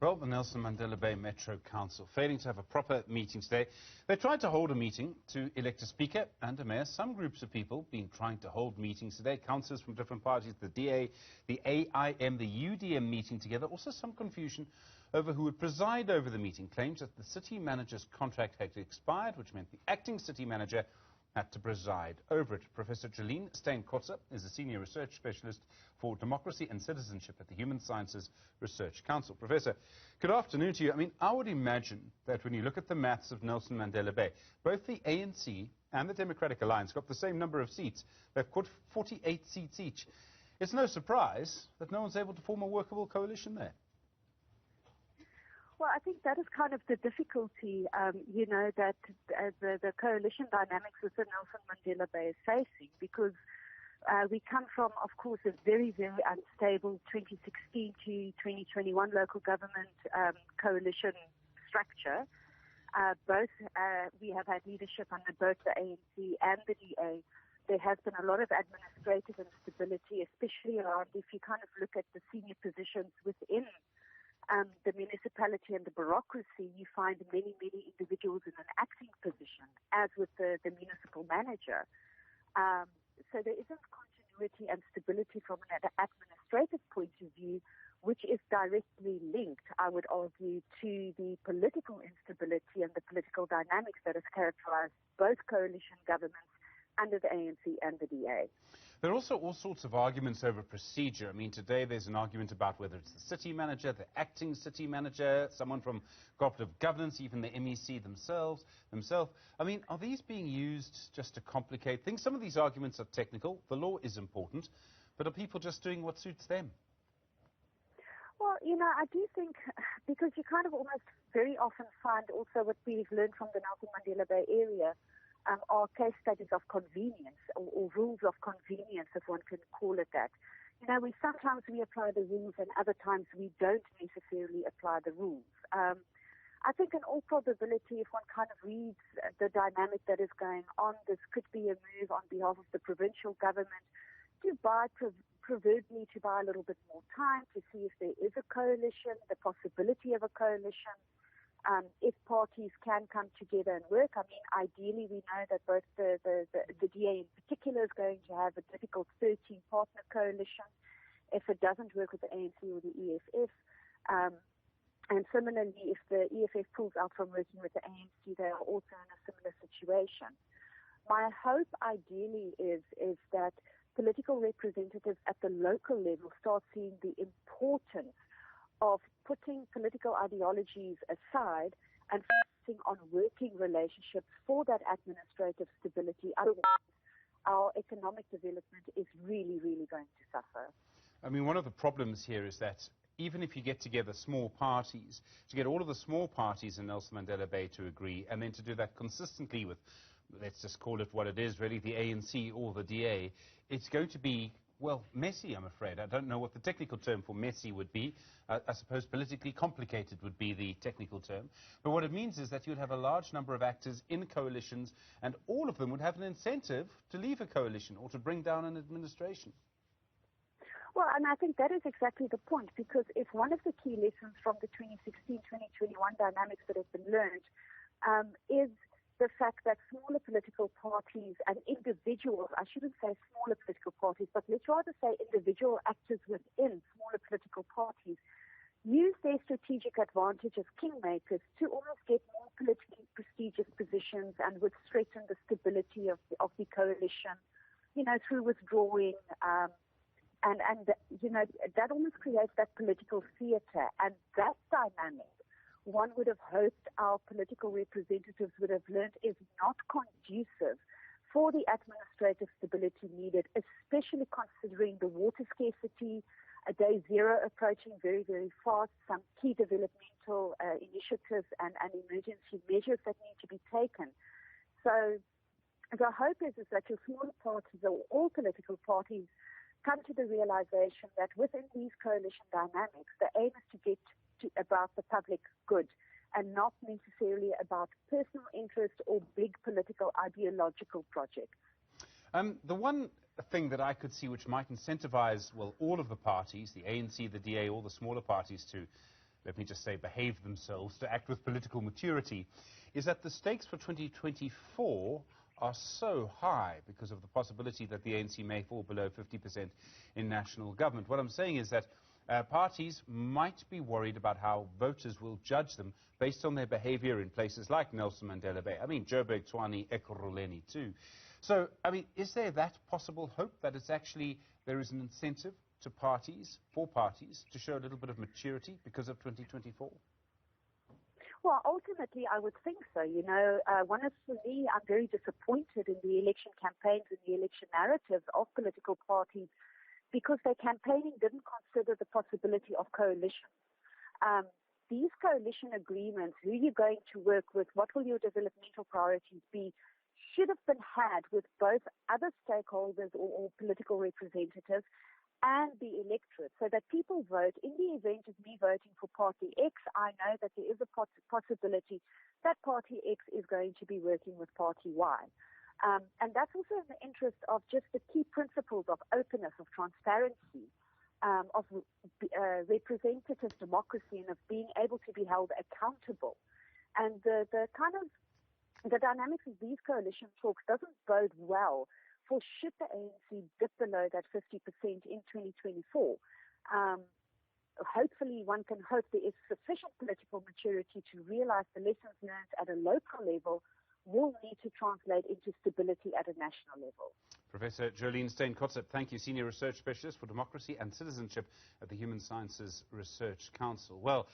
Well, the Nelson Mandela Bay Metro Council failing to have a proper meeting today. They tried to hold a meeting to elect a speaker and a mayor. Some groups of people been trying to hold meetings today. Councillors from different parties, the DA, the AIM, the UDM meeting together. Also some confusion over who would preside over the meeting. Claims that the city manager's contract had expired, which meant the acting city manager had to preside over it. Professor Joleen Steyn Kotze is a senior research specialist for democracy and citizenship at the Human Sciences Research Council. Professor, good afternoon to you. I mean, I would imagine that when you look at the maths of Nelson Mandela Bay, both the ANC and the Democratic Alliance got the same number of seats. They've got 48 seats each. It's no surprise that no one's able to form a workable coalition there. Well, I think that is kind of the difficulty, that the coalition dynamics within Nelson Mandela Bay is facing, because we come from, of course, a very, very unstable 2016 to 2021 local government coalition structure. We have had leadership under both the ANC and the DA. There has been a lot of administrative instability, especially around, if you kind of look at the senior positions within the municipality and the bureaucracy, you find many, many individuals in an acting position, as with the municipal manager. So there isn't continuity and stability from an administrative point of view, which is directly linked, I would argue, to the political instability and the political dynamics that has characterized both coalition governments under the ANC and the DA. There are also all sorts of arguments over procedure. I mean, today there's an argument about whether it's the city manager, the acting city manager, someone from cooperative governance, even the MEC themselves. I mean, are these being used just to complicate things? Some of these arguments are technical. The law is important. But are people just doing what suits them? Well, I do think, because you kind of almost very often find also what we've learned from the Nelson Mandela Bay area, are case studies of convenience or rules of convenience, if one can call it that. Sometimes we apply the rules and other times we don't necessarily apply the rules. I think in all probability, if one kind of reads the dynamic that is going on, this could be a move on behalf of the provincial government to proverbially to buy a little bit more time to see if there is a coalition, the possibility of a coalition. If parties can come together and work. I mean, ideally, we know that both the DA in particular is going to have a difficult 13-partner coalition if it doesn't work with the ANC or the EFF. And similarly, if the EFF pulls out from working with the ANC, they are also in a similar situation. My hope, ideally, is that political representatives at the local level start seeing the importance of putting political ideologies aside and focusing on working relationships for that administrative stability. Otherwise, our economic development is really, really going to suffer. I mean, one of the problems here is that even if you get together small parties, to get all of the small parties in Nelson Mandela Bay to agree, and then to do that consistently with, let's just call it what it is, really, the ANC or the DA, it's going to be, well, messy, I'm afraid. I don't know what the technical term for messy would be. I suppose politically complicated would be the technical term. But what it means is that you'd have a large number of actors in coalitions, and all of them would have an incentive to leave a coalition or to bring down an administration. Well, and I think that is exactly the point, because if one of the key lessons from the 2016-2021 dynamics that have been learned is the fact that smaller political parties and individuals, I shouldn't say smaller political parties, but let's rather say individual actors within smaller political parties, use their strategic advantage as kingmakers to almost get more politically prestigious positions and would threaten the stability of the coalition, through withdrawing. And that almost creates that political theater. And that dynamic, one would have hoped our political representatives would have learned, is not conducive for the administrative stability needed, especially considering the water scarcity, a day zero approaching very, very fast, some key developmental initiatives and emergency measures that need to be taken. So the hope is that your smaller parties or all political parties come to the realization that within these coalition dynamics, the aim is to get about the public good and not necessarily about personal interest or big political ideological projects. The one thing that I could see which might incentivize, well, all of the parties, the ANC, the DA, all the smaller parties, to let me just say, behave themselves, to act with political maturity, is that the stakes for 2024 are so high because of the possibility that the ANC may fall below 50% in national government. What I'm saying is that parties might be worried about how voters will judge them based on their behavior in places like Nelson Mandela Bay. I mean, Joburg, Tshwane, Ekurhuleni too. So, I mean, is there that possible hope that it's actually, there is an incentive to parties, for parties, to show a little bit of maturity because of 2024? Well, ultimately, I would think so. You know, one is, for me, I'm very disappointed in the election campaigns and the election narratives of political parties because their campaigning didn't consider the possibility of coalition. These coalition agreements, who you're going to work with, what will your developmental priorities be, should have been had with both other stakeholders or political representatives and the electorate, so that people vote. In the event of me voting for Party X, I know that there is a possibility that Party X is going to be working with Party Y. And that's also in the interest of just the key principles of openness, of transparency, of representative democracy, and of being able to be held accountable. And the dynamics of these coalition talks doesn't bode well for should the ANC dip below that 50% in 2024. Hopefully one can hope there is sufficient political maturity to realize the lessons learned at a local level will need to translate into stability at a national level. Professor Joleen Steyn, Kotze, thank you, Senior Research Specialist for Democracy and Citizenship at the Human Sciences Research Council. Well,